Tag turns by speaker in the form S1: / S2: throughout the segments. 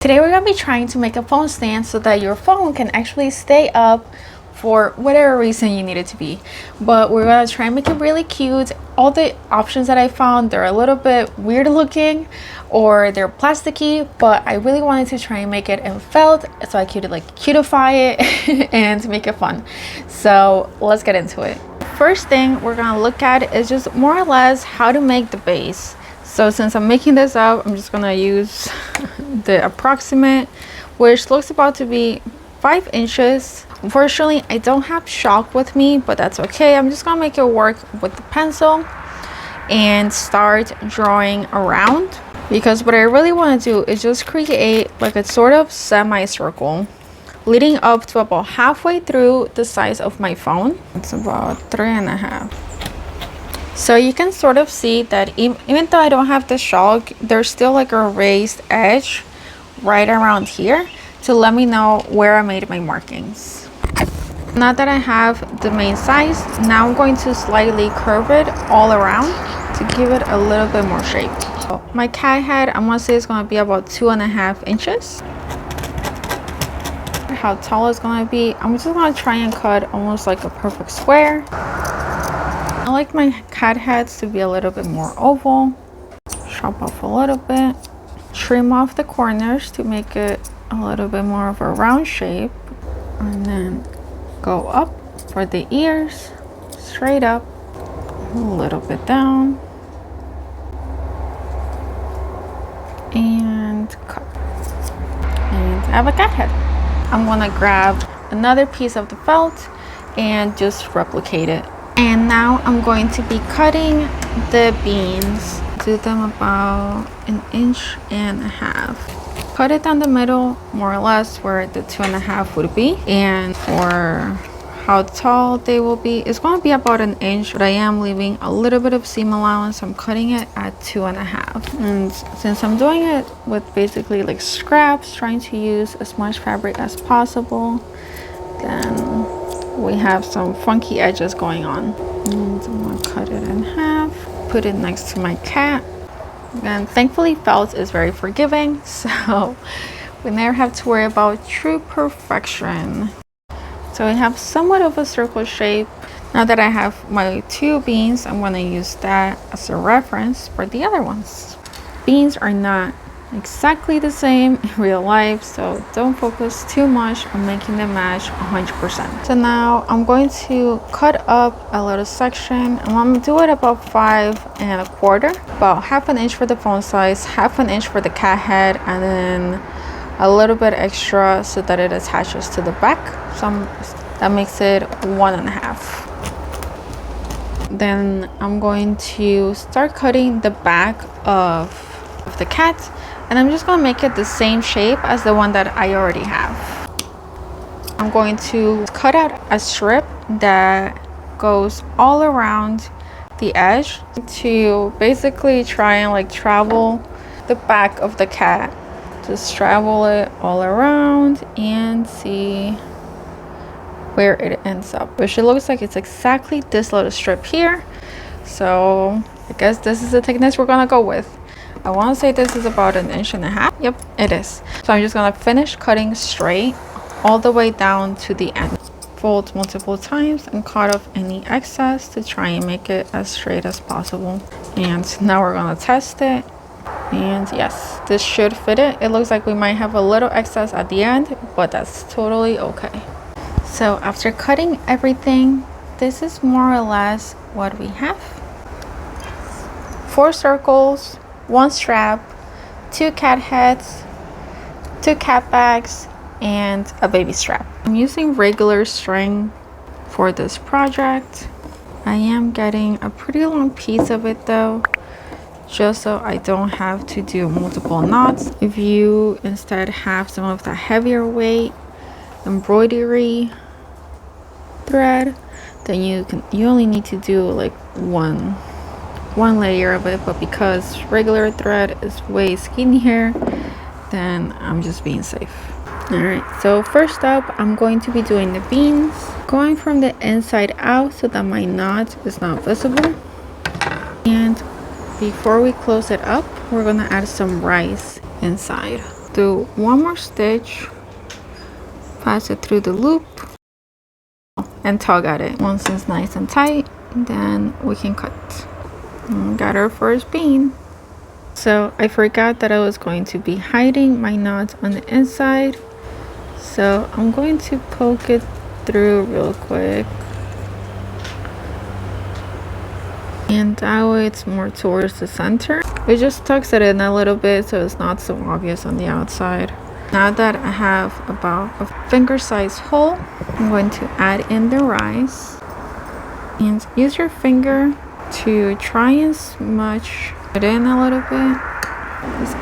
S1: Today we're going to be trying to make a phone stand so that your phone can actually stay up for whatever reason you need it to be. But we're going to try and make it really cute. All the options that I found, they're a little bit weird looking or they're plasticky, but I really wanted to try and make it in felt so I could like cutify it and make it fun. So let's get into it. First thing we're going to look at is just more or less how to make the base. So since I'm making this up, I'm just gonna use the approximate, which looks about to be 5 inches. Unfortunately, I don't have chalk with me, but that's okay. I'm just gonna make it work with the pencil and start drawing around, because what I really want to do is just create like a sort of semicircle leading up to about halfway through the size of my phone. It's about 3.5. So you can sort of see that even though I don't have the chalk, there's still like a raised edge right around here to let me know where I made my markings. Now that I have the main size, now I'm going to slightly curve it all around to give it a little bit more shape. So my cat head, I'm gonna say it's gonna be about 2.5 inches. How tall it's gonna be, I'm just gonna try and cut almost like a perfect square. I like my cat heads to be a little bit more oval. Chop off a little bit. Trim off the corners to make it a little bit more of a round shape. And then go up for the ears. Straight up. A little bit down. And cut. And I have a cat head. I'm gonna grab another piece of the felt and just replicate it. And now I'm going to be cutting the beans. Do them about 1.5 inches. Cut it down the middle, more or less where the 2.5 would be. And for how tall they will be, it's going to be about 1 inch, but I am leaving a little bit of seam allowance. I'm cutting it at 2.5. And since I'm doing it with basically like scraps, trying to use as much fabric as possible, then we have some funky edges going on. And I'm gonna cut it in half, put it next to my cat. And thankfully felt is very forgiving, so we never have to worry about true perfection. So we have somewhat of a circle shape. Now that I have my 2 beans, I'm gonna use that as a reference for the other ones. Beans are not exactly the same in real life, so don't focus too much on making them match 100%. So now I'm going to cut up a little section. I'm gonna do it about 5.25, about 1/2 inch for the phone size, 1/2 inch for the cat head, and then a little bit extra so that it attaches to the back. So that makes it 1.5. Then I'm going to start cutting the back of the cat, and I'm just gonna make it the same shape as the one that I already have. I'm going to cut out a strip that goes all around the edge to basically try and like travel the back of the cat. Just travel it all around and see where it ends up, which it looks like it's exactly this little strip here. So I guess this is the thickness we're gonna go with. I want to say this is about 1.5 inches. Yep, it is. So I'm just gonna finish cutting straight all the way down to the end. Fold multiple times and cut off any excess to try and make it as straight as possible. And now we're gonna test it. And yes, this should fit it. It looks like we might have a little excess at the end, but that's totally okay. So after cutting everything, this is more or less what we have. 4 circles, 1 strap, 2 cat heads, 2 cat bags, and a baby strap. I'm using regular string for this project. I am getting a pretty long piece of it though, just so I don't have to do multiple knots. If you instead have some of the heavier weight embroidery thread, then you only need to do like one layer of it, but because regular thread is way skinnier, then I'm just being safe. All right, so first up I'm going to be doing the beans, going from the inside out so that my knot is not visible. And before we close it up, we're gonna add some rice inside. do one more stitch, pass it through the loop, and tug at it. Once it's nice and tight, then we can cut. Got our first bean. So I forgot that I was going to be hiding my knot on the inside, so I'm going to poke it through real quick, and that way it's more towards the center. It just tucks it in a little bit so it's not so obvious on the outside. Now that I have about a finger-sized hole, I'm going to add in the rice and use your finger to try and smudge it in a little bit.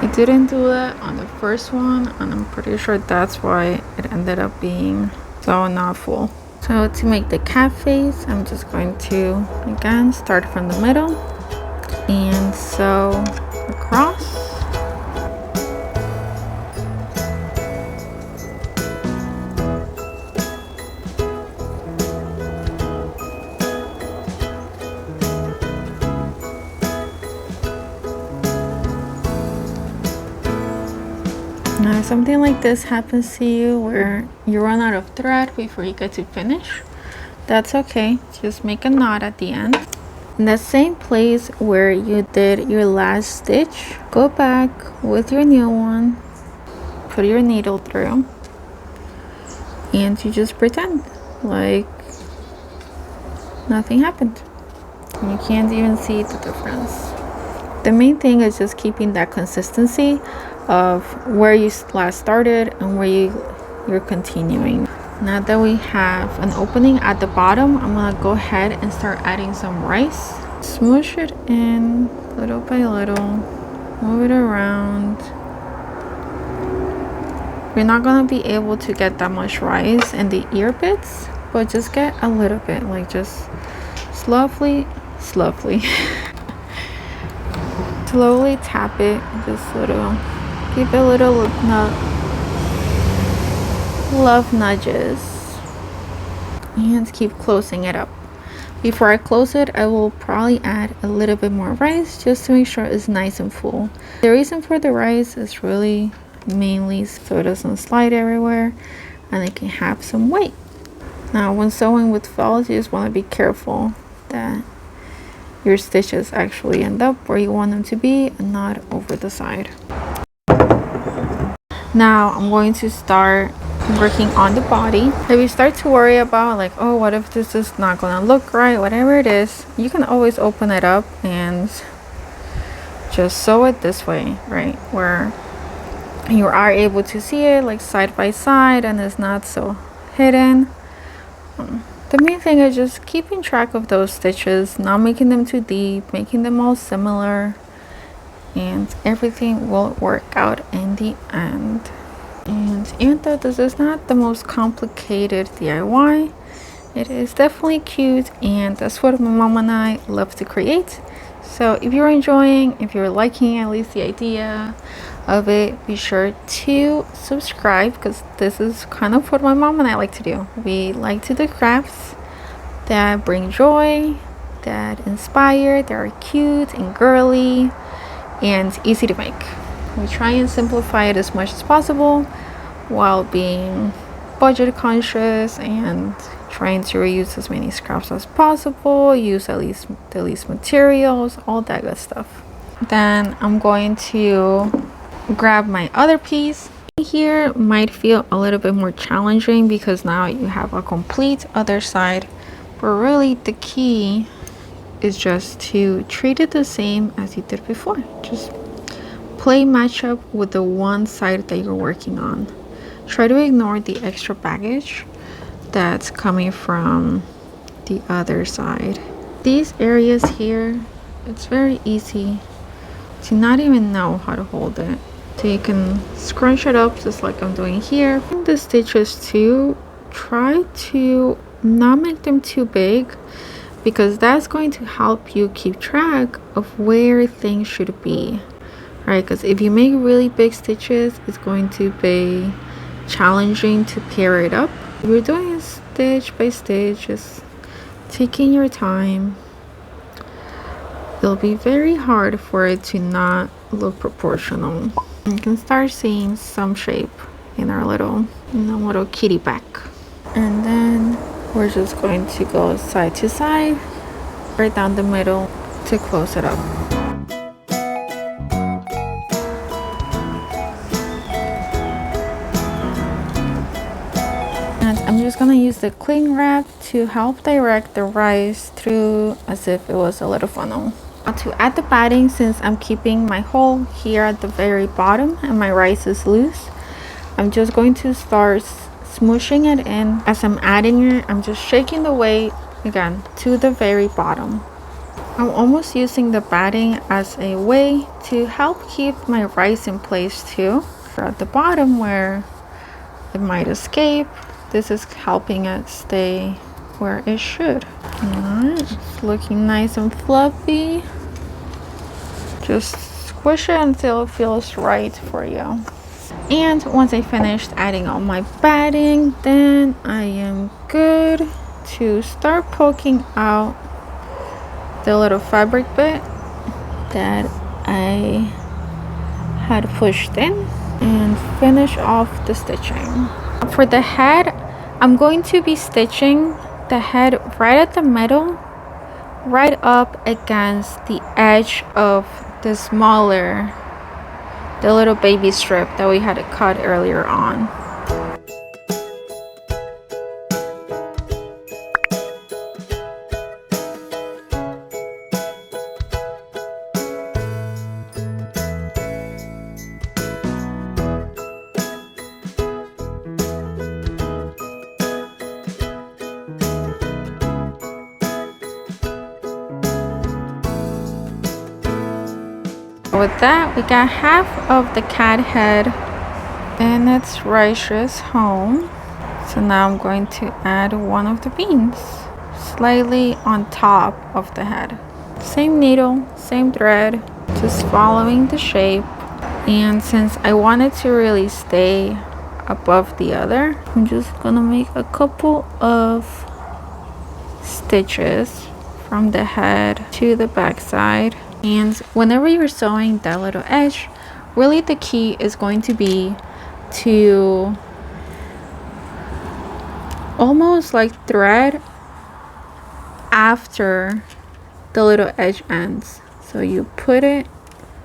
S1: I didn't do that on the first one, and I'm pretty sure that's why it ended up being so not full. So to make the cat face, I'm just going to again start from the middle and sew across. Now, if something like this happens to you where you run out of thread before you get to finish, that's okay. Just make a knot at the end. In the same place where you did your last stitch, go back with your new one, put your needle through, and you just pretend like nothing happened. You can't even see the difference. The main thing is just keeping that consistency of where you last started and where you're continuing. Now that we have an opening at the bottom, I'm gonna go ahead and start adding some rice. Smoosh it in little by little, move it around. You're not gonna be able to get that much rice in the ear bits, but just get a little bit, like just slowly slowly tap it, just little, give it little love nudges, and keep closing it up. Before I close it, I will probably add a little bit more rice just to make sure it's nice and full. The reason for the rice is really mainly so it doesn't slide everywhere and it can have some weight. Now when sewing with felt, you just want to be careful that your stitches actually end up where you want them to be and not over the side. Now I'm going to start working on the body. If you start to worry about like, oh, what if this is not gonna look right, whatever it is, you can always open it up and just sew it this way, right, where you are able to see it like side by side and it's not so hidden. The main thing is just keeping track of those stitches, not making them too deep, making them all similar, and everything will work out in the end. And even though this is not the most complicated DIY, it is definitely cute, and that's what my mom and I love to create. So if you're enjoying, if you're liking at least the idea of it, be sure to subscribe, because this is kind of what my mom and I like to do. We like to do crafts that bring joy, that inspire, that are cute and girly and easy to make. We try and simplify it as much as possible while being budget conscious and trying to reuse as many scraps as possible, use at least the least materials, all that good stuff. Then I'm going to grab my other piece. Here might feel a little bit more challenging because now you have a complete other side, but really the key is just to treat it the same as you did before. Just play match up with the one side that you're working on. Try to ignore the extra baggage that's coming from the other side. These areas here, it's very easy to not even know how to hold it. So you can scrunch it up just like I'm doing here. The stitches too, try to not make them too big, because that's going to help you keep track of where things should be, right? Because if you make really big stitches, it's going to be challenging to pair it up. If you're doing it stitch by stitch, just taking your time, it'll be very hard for it to not look proportional. You can start seeing some shape in our little kitty back. And then we're just going to go side to side, right down the middle to close it up. And I'm just gonna use the cling wrap to help direct the rice through as if it was a little funnel. Now to add the batting, since I'm keeping my hole here at the very bottom and my rice is loose, I'm just going to start smooshing it in. As I'm adding it, I'm just shaking the weight again to the very bottom. I'm almost using the batting as a way to help keep my rice in place too. At the bottom where it might escape, this is helping it stay where it should. Alright, it's looking nice and fluffy. Just squish it until it feels right for you. And once I finished adding all my batting, then I am good to start poking out the little fabric bit that I had pushed in and finish off the stitching. For the head, I'm going to be stitching the head right at the middle, right up against the edge of the little baby strip that we had to cut earlier on. With that, we got half of the cat head and its righteous home. So now I'm going to add one of the beans slightly on top of the head. Same needle, same thread, just following the shape. And since I want it to really stay above the other, I'm just gonna make a couple of stitches from the head to the back side. And whenever you're sewing that little edge, really the key is going to be to almost like thread after the little edge ends. So you put it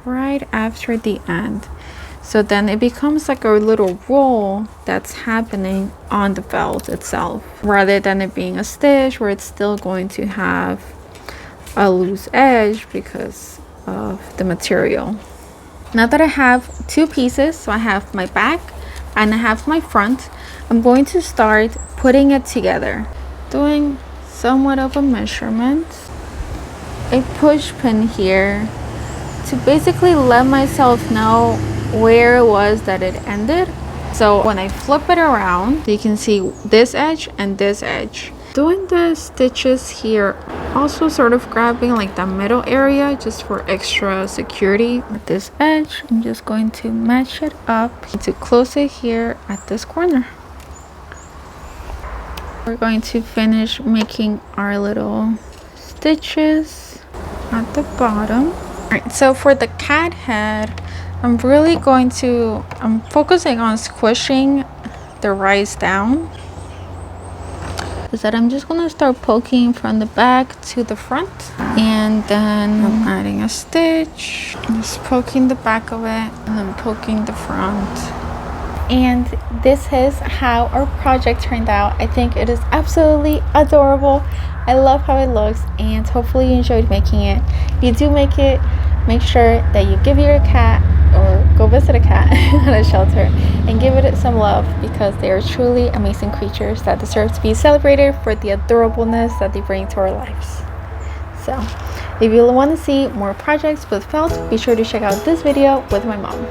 S1: right after the end, so then it becomes like a little roll that's happening on the felt itself, rather than it being a stitch where it's still going to have a loose edge because of the material. Now that I have two pieces, so I have my back and I have my front, I'm going to start putting it together, doing somewhat of a measurement, a push pin here to basically let myself know where it was that it ended. So when I flip it around, you can see this edge and this edge. Doing the stitches here, also sort of grabbing like the middle area just for extra security. With this edge, I'm just going to match it up to close it here at this corner. We're going to finish making our little stitches at the bottom. Alright, so for the cat head, I'm focusing on squishing the rice down. Is that I'm just gonna start poking from the back to the front, and then I'm adding a stitch, just poking the back of it and then poking the front. And this is how our project turned out. I think it is absolutely adorable. I love how it looks, and hopefully you enjoyed making it. If you do make it, make sure that you give your cat or go visit a cat at a shelter and give it some love, because they are truly amazing creatures that deserve to be celebrated for the adorableness that they bring to our lives. So if you want to see more projects with felt, be sure to check out this video with my mom.